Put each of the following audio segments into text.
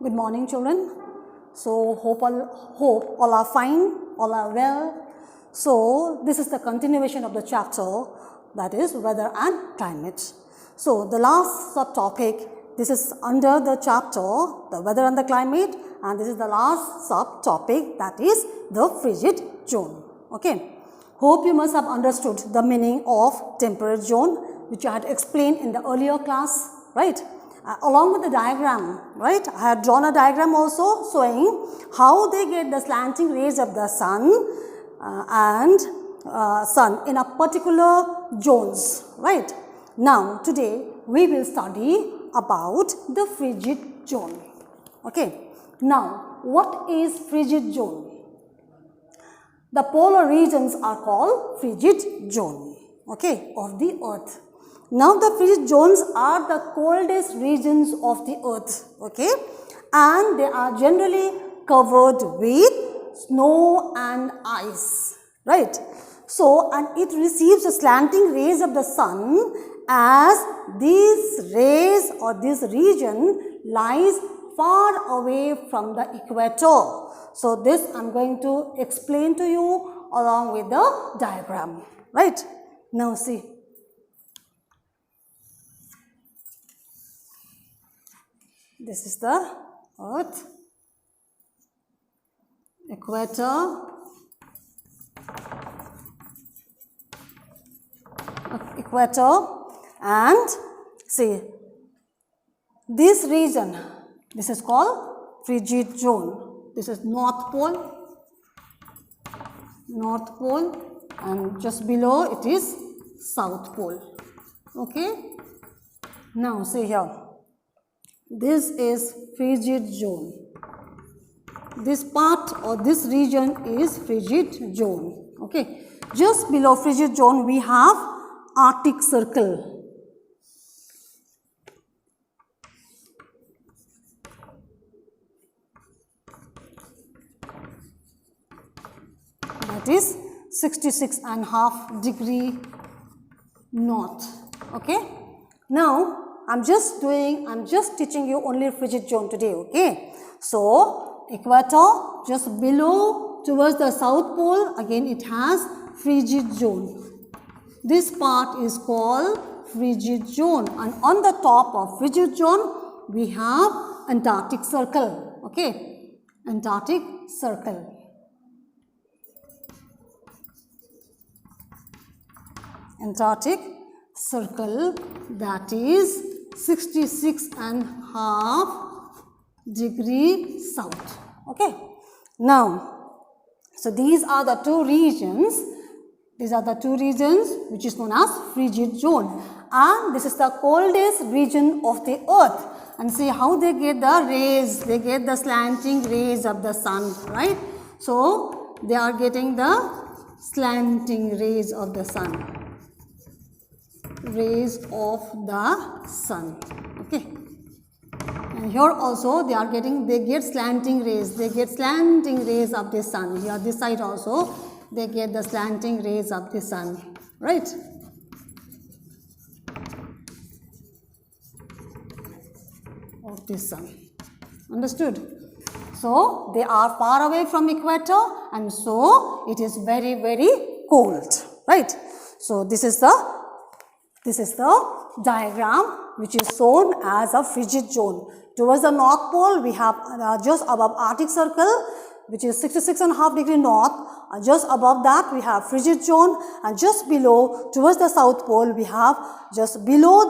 Good morning, children. So hope all are fine, all are well. So this is the continuation of the chapter, that is weather and climate. So the last subtopic, this is under the chapter, the weather and the climate, and this is the last subtopic, that is the frigid zone. Okay. Hope you must have understood the meaning of temperate zone, which I had explained in the earlier class, right? Along with the diagram, right? I had drawn a diagram also showing how they get the slanting rays of the sun in a particular zones, right? Now, today we will study about the frigid zone. Okay. Now, what is frigid zone? The polar regions are called frigid zone, okay, of the earth. Now, the frigid zones are the coldest regions of the earth, okay, and they are generally covered with snow and ice, right. So, and it receives the slanting rays of the sun as these rays or this region lies far away from the equator. So, this I am going to explain to you along with the diagram, right. Now, see. This is the earth, equator, and see this region, this is called frigid zone. This is North Pole, and just below it is South Pole. Okay. Now see here. This is frigid zone. This part or this region is frigid zone. Okay. Just below frigid zone we have Arctic Circle. That is 66.5 degree north. Okay. Now, I'm just teaching you only frigid zone today, okay. So, equator just below towards the South Pole, again it has frigid zone. This part is called frigid zone, and on the top of frigid zone we have Antarctic Circle, okay. Antarctic Circle. Antarctic Circle, that is 66.5 degree south. Okay. Now, so these are the two regions. These are the two regions which is known as frigid zone, and this is the coldest region of the earth. And see how they get the rays. They get the slanting rays of the sun, right? So they are getting the slanting rays of the sun. Rays of the sun, okay. And here also they get slanting rays. They get slanting rays of the sun. Here this side also they get the slanting rays of the sun, right. Of the sun. Understood? So they are far away from equator, and so it is very, very cold, right. So this is the diagram which is shown as a frigid zone. Towards the North Pole we have just above Arctic Circle, which is 66.5 degree north. Just above that we have frigid zone, and just below towards the South Pole we have just below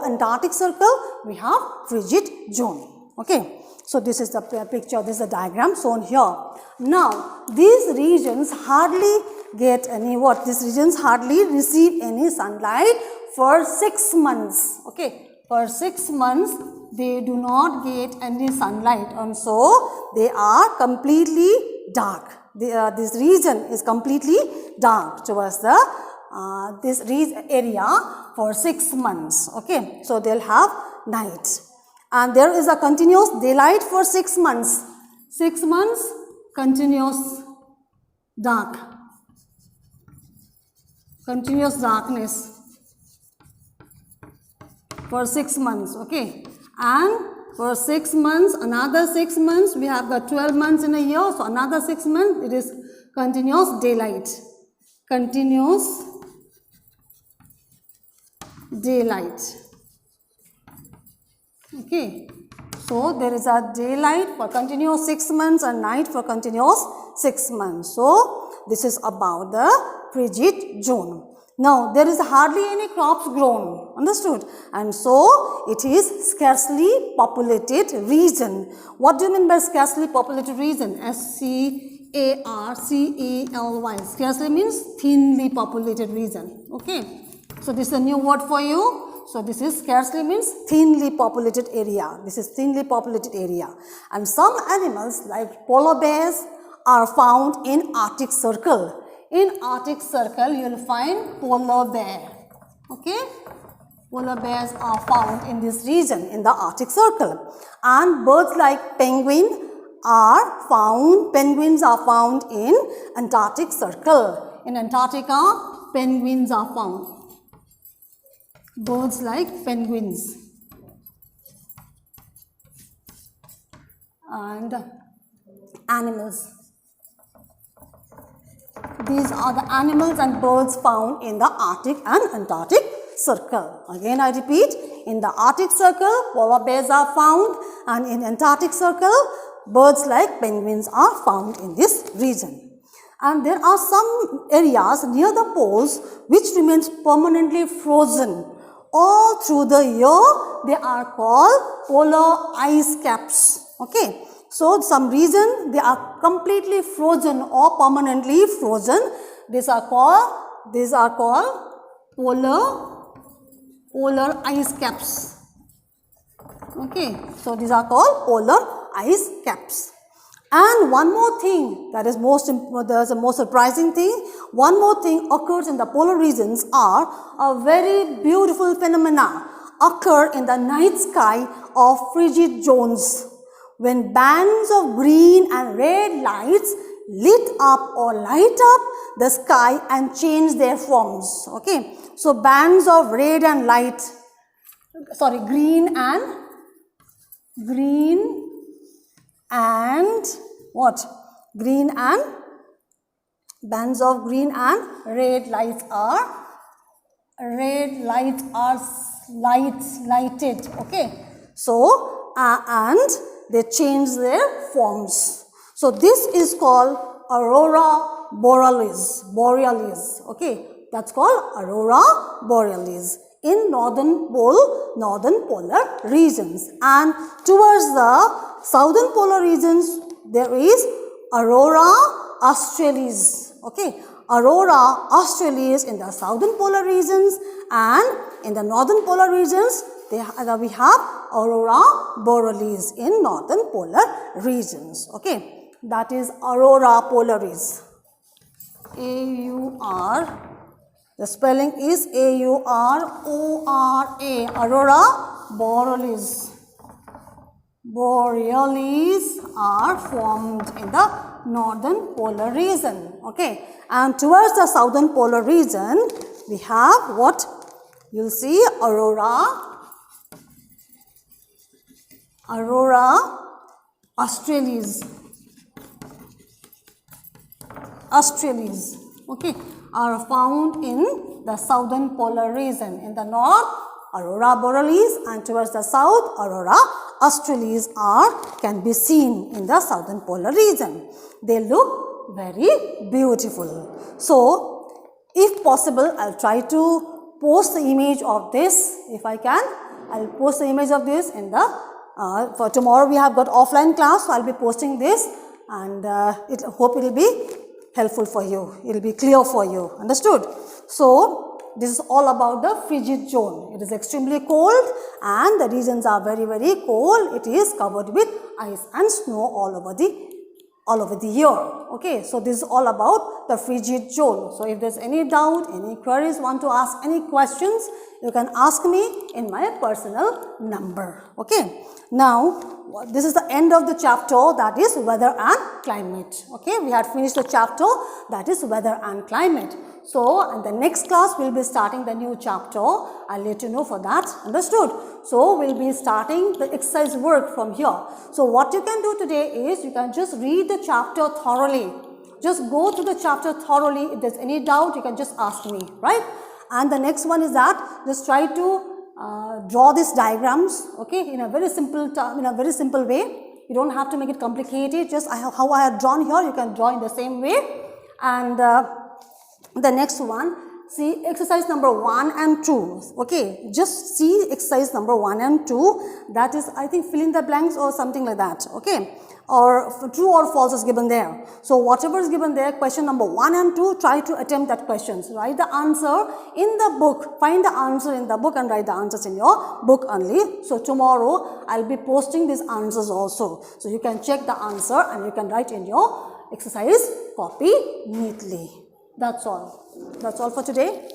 Antarctic Circle we have frigid zone. Okay. So this is the picture, this is the diagram shown here. Now these regions hardly get any These regions hardly receive any sunlight for 6 months. Okay. For 6 months they do not get any sunlight, and so they are completely dark. This region is completely dark towards the this area for 6 months. Okay. So they'll have night, and there is a continuous daylight for 6 months. 6 months continuous dark. Continuous darkness for 6 months, okay. And For 6 months, another 6 months, we have got 12 months in a year, so another 6 months, it is continuous daylight. Continuous daylight. Okay. So there is a daylight for continuous 6 months and night for continuous 6 months. So this is about the frigid zone. Now there is hardly any crops grown, understood? And so it is scarcely populated region. What do you mean by scarcely populated region? S-C-A-R-C-E-L-Y. Scarcely means thinly populated region. Okay. So this is a new word for you. So this is scarcely means thinly populated area. This is thinly populated area. And some animals like polar bears are found in Arctic Circle. In Arctic Circle, you will find polar bear. Okay? Polar bears are found in this region, in the Arctic Circle. And birds like penguins are found in Antarctic Circle. In Antarctica, penguins are found. Birds like penguins. And animals. These are the animals and birds found in the Arctic and Antarctic Circle. Again I repeat, in the Arctic Circle, polar bears are found, and in Antarctic Circle, birds like penguins are found in this region. And there are some areas near the poles which remains permanently frozen all through the year. They are called polar ice caps. Okay. So some reason they are completely frozen or permanently frozen. These are called polar ice caps. Okay. So these are called polar ice caps. And one more thing that is most surprising thing, one more thing occurs in the polar regions are a very beautiful phenomena occur in the night sky of frigid zones. When bands of green and red lights lit up or light up the sky and change their forms. Okay. So bands of red and green and what? Green and bands of green and red lights are lighted. Okay. So and they change their forms. So this is called aurora borealis. Okay. That's called aurora borealis in northern polar regions. And towards the southern polar regions, there is aurora australis. Okay. Aurora australis in the southern polar regions, and in the northern polar regions, we have aurora borealis in northern polar regions. Okay. That is aurora polaris. A-U-R. The spelling is A-U-R-O-R-A. Aurora borealis. Borealis are formed in the northern polar region. Okay. And towards the southern polar region, we have what? You'll see aurora australis. Okay, are found in the southern polar region. In the north, aurora borealis, and towards the south, aurora australis can be seen in the southern polar region. They look very beautiful. So, if possible, I'll try to post the image of this. If I can, I'll post the image of this in the for tomorrow. We have got offline class, so I'll be posting this, and hope it will be helpful for you. It will be clear for you. Understood? So this is all about the frigid zone. It is extremely cold, and the regions are very, very cold. It is covered with ice and snow all over the year. Okay, so this is all about the frigid zone. So if there's any doubt, any queries, want to ask any questions, you can ask me in my personal number. Okay, now this is the end of the chapter, that is weather and climate. Okay, we had finished the chapter that is weather and climate. So in the next class we'll be starting the new chapter. I'll let you know for that. Understood? So we'll be starting the exercise work from here. So what you can do today is you can just read the chapter thoroughly. Just go through the chapter thoroughly. If there's any doubt, you can just ask me, right? And the next one is that just try to draw these diagrams, okay, in a very simple way. You don't have to make it complicated. Just how I have drawn here, you can draw in the same way. And the next one, see exercise number 1 and 2. Okay, just see exercise number 1 and 2. That is, I think, fill in the blanks or something like that. Okay, or true or false is given there. So whatever is given there, question number 1 and 2, try to attempt that questions. Write the answer in the book. Find the answer in the book and write the answers in your book only. So tomorrow I'll be posting these answers also. So you can check the answer and you can write in your exercise copy neatly. That's all. That's all for today.